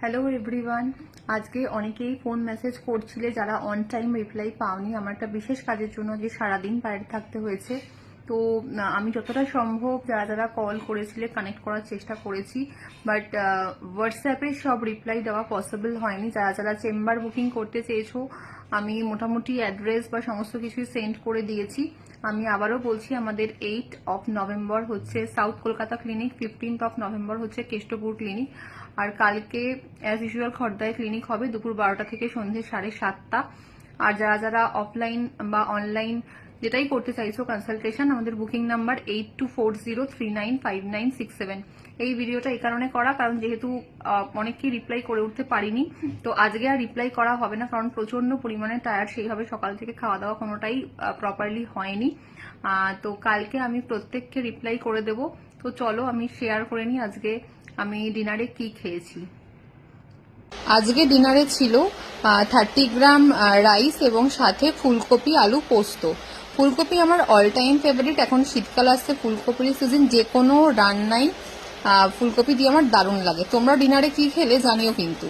Hello everyone. আজকে অনেকেই phone message করছিলে যারা অন টাইম রিপ্লাই পাওনি। আমার একটা বিশেষ কাজের জন্য যে সারাদিন বাইরে থাকতে হয়েছে, তো আমি যতটা সম্ভব যারা যারা কল করেছিলে কানেক্ট করার চেষ্টা করেছি, বাট হোয়াটসঅ্যাপে সব রিপ্লাই দেওয়া পসিবল হয়নি। যারা যারা চেম্বার বুকিং করতে চেয়েছো আমি মোটামুটি অ্যাড্রেস বা সমস্ত কিছুই সেন্ড করে দিয়েছি। আমি আবারও বলছি, আমাদের 8 নভেম্বর হচ্ছে সাউথ কলকাতা ক্লিনিক, 15 নভেম্বর হচ্ছে কেষ্টপুর ক্লিনিক, আর কালকে অ্যাজ ইউজুয়াল খড়দায় ক্লিনিক হবে দুপুর 12টা থেকে সন্ধ্যে 7:30। আর যারা যারা অফলাইন বা অনলাইন যেটাই করতে চাইছো কনসালটেশন, আমাদের বুকিং নাম্বার 8240395967। এই ভিডিওটা এই কারণে করা, কারণ যেহেতু অনেককেই রিপ্লাই করে উঠতে পারিনি, তো আজকে আর রিপ্লাই করা হবে না, কারণ প্রচন্ড পরিমাণে টায়ার্ড। সেইভাবে সকাল থেকে খাওয়া দাওয়া কোনোটাই প্রপারলি হয়নি। তো কালকে আমি প্রত্যেককে রিপ্লাই করে দেব। তো চলো আমি শেয়ার করে নিই আজকে আমি ডিনারে কি খেয়েছি। আজকে ডিনারে ছিল 30 গ্রাম রাইস এবং সাথে ফুলকপি আলু পোস্ত। ফুলকপি আমার অল টাইম ফেভারিট। এখন শীতকাল আসছে, ফুলকপির সিজন, যে কোনো রান্নাই ফুলকপি দিয়ে আমার দারুণ লাগে। তোমরা ডিনারে কি খেলে জানিও কিন্তু।